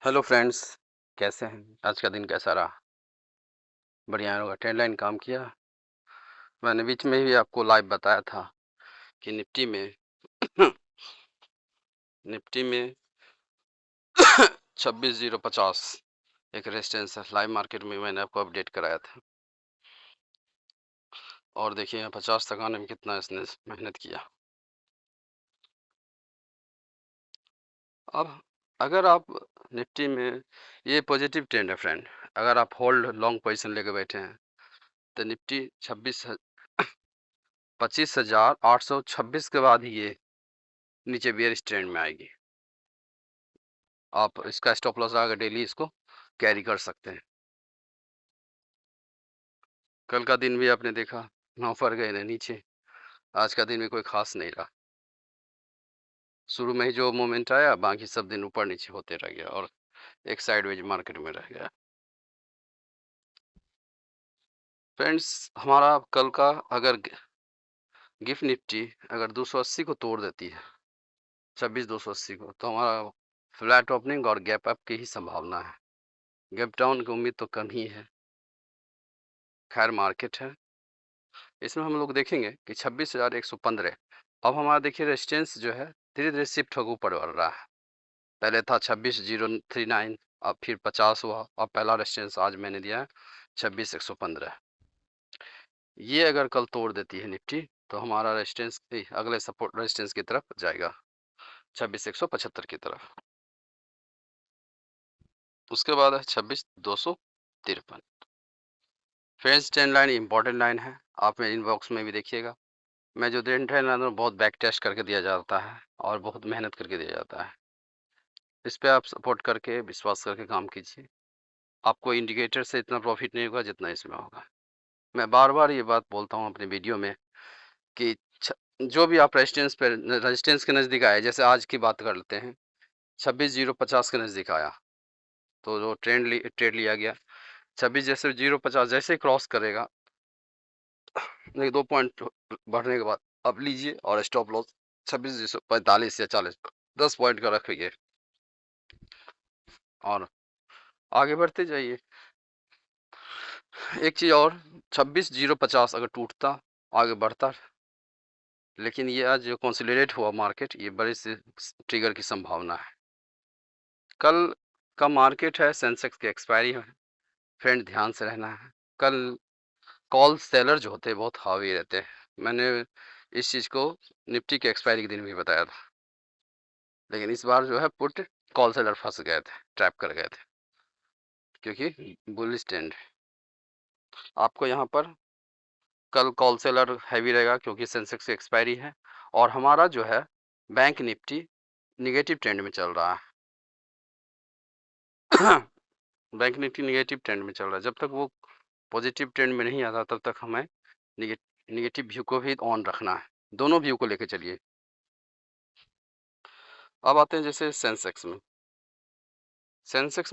Hello friends, कैसे हैं? आज का दिन कैसा रहा? बढ़िया होगा। ट्रेंड लाइन काम किया? मैंने बीच में ही आपको लाइव बताया था कि निफ्टी में 26,050 एक रेजिस्टेंस है। लाइव मार्केट में मैंने आपको अपडेट कराया था और देखिए यहाँ 50 तक आने में कितना इसने मेहनत किया। अब अगर आप निफ्टी में, ये पॉजिटिव ट्रेंड है फ्रेंड। अगर आप होल्ड लॉन्ग पोजीशन लेके बैठे हैं तो निफ्टी 25,826 के बाद ही ये नीचे बियरिश ट्रेंड में आएगी। आप इसका स्टॉप लॉस आकर डेली इसको कैरी कर सकते हैं। कल का दिन भी आपने देखा, 9 पर गए ना नीचे। आज का दिन भी कोई खास नहीं रहा। शुरू में ही जो मोमेंट आया, बाकी सब दिन ऊपर नीचे होते रह गया और एक साइडवेज मार्केट में रह गया। फ्रेंड्स, हमारा कल का अगर गिफ्ट निफ्टी अगर 280 को तोड़ देती है, 26,280 को, तो हमारा फ्लैट ओपनिंग और गैप अप की ही संभावना है। गैप डाउन की उम्मीद तो कम ही है। खैर, मार्केट है। इसमें हम लोग देखेंगे कि 26,115। अब हमारा देखिए रेजिस्टेंस जो है धीरे धीरे शिफ्ट होकर ऊपर बढ़ रहा है। पहले था 26,039, अब फिर 50 हुआ। अब पहला रेजिस्टेंस आज मैंने दिया है 26,115। ये अगर कल तोड़ देती है निफ्टी तो हमारा रेजिस्टेंस अगले सपोर्ट रेजिस्टेंस की तरफ जाएगा, 26,175 की तरफ। उसके बाद है 26,253। Friends, trend line important line है। आप मेरे इनबॉक्स में भी देखिएगा। मैं जो ट्रेंड लाइन बहुत बैक टेस्ट करके दिया जाता है और बहुत मेहनत करके दिया जाता है। इस पे आप सपोर्ट करके, विश्वास करके काम कीजिए। आपको इंडिकेटर से इतना प्रॉफिट नहीं होगा जितना इसमें होगा। मैं बार बार ये बात बोलता हूँ अपने वीडियो में कि जो भी आप रेजिस्टेंस के नज़दीक आए, जैसे आज की बात कर लेते हैं, 26,050 के नज़दीक आया तो जो ट्रेड लिया गया। 26,050 जैसे क्रॉस करेगा, नहीं 2 पॉइंट बढ़ने के बाद अब लीजिए और स्टॉप लॉस 26,045 या 40, 10 पॉइंट का रखिए और आगे बढ़ते जाइए। एक चीज और, 26,050 अगर टूटता, आगे बढ़ता, लेकिन ये आज जो कंसोलिडेट हुआ मार्केट, ये बड़े से ट्रिगर की संभावना है। कल का मार्केट है, सेंसेक्स की एक्सपायरी है फ्रेंड, ध्यान से रहना है। कल कॉल सेलर जो होते हैं बहुत हावी रहते हैं। मैंने इस चीज को निफ्टी के एक्सपायरी के दिन भी बताया था, लेकिन इस बार जो है पुट कॉल सेलर फंस गए थे, ट्रैप कर गए थे, क्योंकि बुलिश ट्रेंड है। आपको यहाँ पर कल कॉल सेलर हैवी रहेगा क्योंकि सेंसेक्स की एक्सपायरी है और हमारा जो है बैंक निफ्टी निगेटिव ट्रेंड में चल रहा है। बैंक निफ्टी निगेटिव ट्रेंड में चल रहा है। जब तक वो पॉजिटिव ट्रेंड में नहीं आता तब तक हमें निगेटिव व्यू को भी ऑन रखना है। दोनों व्यू को लेके चलिए। अब आते हैं जैसे सेंसेक्स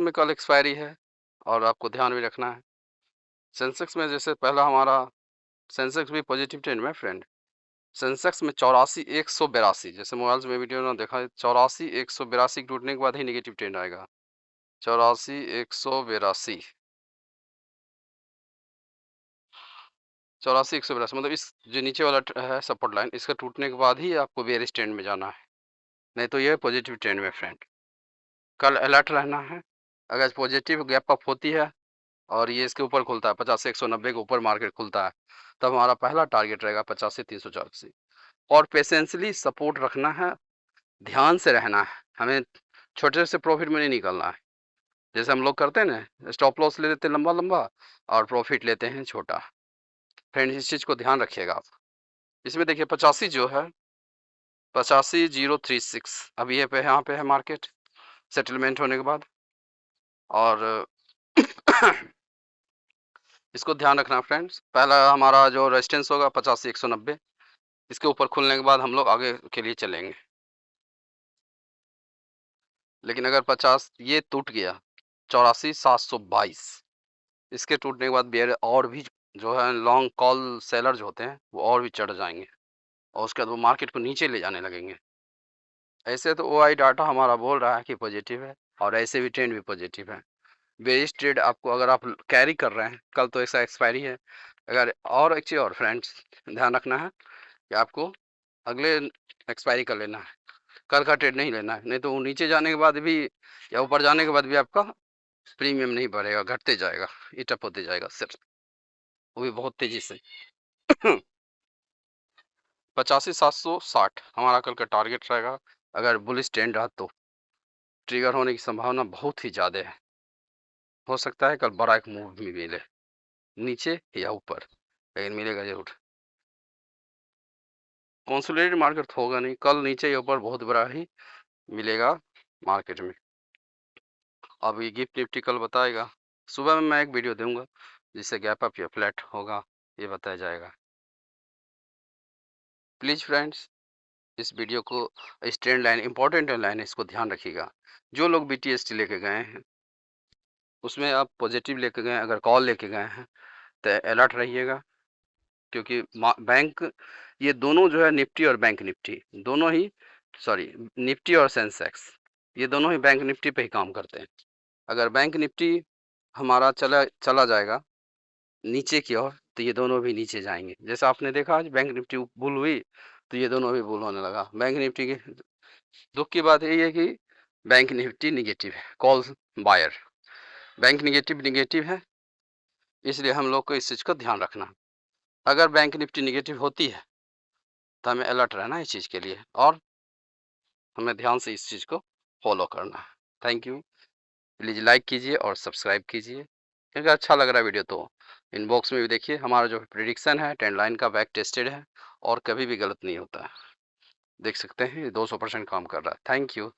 में कल एक्सपायरी है और आपको ध्यान भी रखना है। सेंसेक्स में जैसे पहला हमारा सेंसेक्स भी पॉजिटिव ट्रेंड में फ्रेंड। सेंसेक्स में 84,182, जैसे मोबाइल में वीडियो ना देखा है, 84,182 टूटने के बाद ही नेगेटिव ट्रेंड आएगा। 84,182, 84,182 मतलब इस जो नीचे वाला है सपोर्ट लाइन, इसका टूटने के बाद ही आपको बेयरिश ट्रेंड में जाना है, नहीं तो ये पॉजिटिव ट्रेंड में फ्रेंड। कल अलर्ट रहना है। अगर पॉजिटिव गैप अप होती है और ये इसके ऊपर खुलता है, 50 से 190 के ऊपर मार्केट खुलता है, तब हमारा पहला टारगेट रहेगा 50 से 384 और पेशेंसली सपोर्ट रखना है। ध्यान से रहना है। हमें छोटे से प्रॉफिट में नहीं निकलना है। जैसे हम लोग करते हैं ना, स्टॉप लॉस ले लेते हैं लंबा लंबा और प्रॉफिट लेते हैं छोटा। फ्रेंड्स, इस चीज़ को ध्यान रखिएगा आप। इसमें देखिए 85 जो है, 85,036 अभी ये पे यहाँ पे है मार्केट सेटलमेंट होने के बाद। और इसको ध्यान रखना फ्रेंड्स। पहला हमारा जो रेजिस्टेंस होगा 85,190, इसके ऊपर खुलने के बाद हम लोग आगे के लिए चलेंगे। लेकिन अगर 50 ये टूट गया, 84,722, इसके टूटने के बाद बेयर और भी जो है लॉन्ग कॉल सेलर जो होते हैं वो और भी चढ़ जाएंगे और उसके बाद वो मार्केट को नीचे ले जाने लगेंगे। ऐसे तो ओआई डाटा हमारा बोल रहा है कि पॉजिटिव है, और ऐसे भी ट्रेंड भी पॉजिटिव है। बेरिश ट्रेड आपको अगर आप कैरी कर रहे हैं, कल तो ऐसा एक्सपायरी है। अगर और एक चीज़ और फ्रेंड्स ध्यान रखना है कि आपको अगले एक्सपायरी का लेना है, कल का ट्रेड नहीं लेना है, नहीं तो वो नीचे जाने के बाद भी या ऊपर जाने के बाद भी आपका प्रीमियम नहीं बढ़ेगा, घटते जाएगा, ईट अप होते जाएगा सिर्फ, वो भी बहुत तेजी से। 85,760 हमारा कल का टारगेट रहेगा। अगर बुलिश ट्रेंड रहा तो ट्रिगर होने की संभावना बहुत ही ज़्यादा है। हो सकता है कल बड़ा एक मूव भी मिले, नीचे या ऊपर, लेकिन मिलेगा जरूर। कंसोलिडेटेड मार्केट होगा नहीं, कल नीचे या ऊपर बहुत बड़ा ही मिलेगा मार्केट में। अब ये गिफ्ट निफ्टी कल बताएगा, सुबह में मैं एक वीडियो दूंगा जिससे गैप अप या फ्लैट होगा ये बताया जाएगा। प्लीज़ फ्रेंड्स इस वीडियो को, इस ट्रेंड लाइन इंपॉर्टेंट लाइन है, इसको ध्यान रखिएगा। जो लोग BTST लेके गए हैं उसमें आप पॉजिटिव लेके गए, अगर कॉल लेके गए हैं तो अलर्ट रहिएगा, क्योंकि बैंक ये दोनों जो है निफ्टी और बैंक निफ्टी दोनों ही, सॉरी निफ्टी और सेंसेक्स ये दोनों ही बैंक निफ्टी पे ही काम करते हैं। अगर बैंक निफ्टी हमारा चला जाएगा नीचे की ओर तो ये दोनों भी नीचे जाएंगे। जैसा आपने देखा आज बैंक निफ्टी बुल हुई तो ये दोनों भी बुल होने लगा। बैंक निफ्टी की दुख की बात यही है कि बैंक निफ्टी निगेटिव है, call buyer, bank negative negative है, इसलिए हम लोग को इस चीज़ का ध्यान रखना। अगर बैंक निफ्टी निगेटिव होती है तो हमें अलर्ट रहना है इस चीज़ के लिए, और हमें ध्यान से इस चीज़ को फॉलो करना है। Thank you. प्लीज़ लाइक कीजिए और सब्सक्राइब कीजिए। अगर अच्छा लग रहा है वीडियो तो इनबॉक्स में भी देखिए, हमारा जो प्रिडिक्शन है ट्रेंड लाइन का बैक टेस्टेड है और कभी भी गलत नहीं होता है। देख सकते हैं 200% काम कर रहा है। Thank you.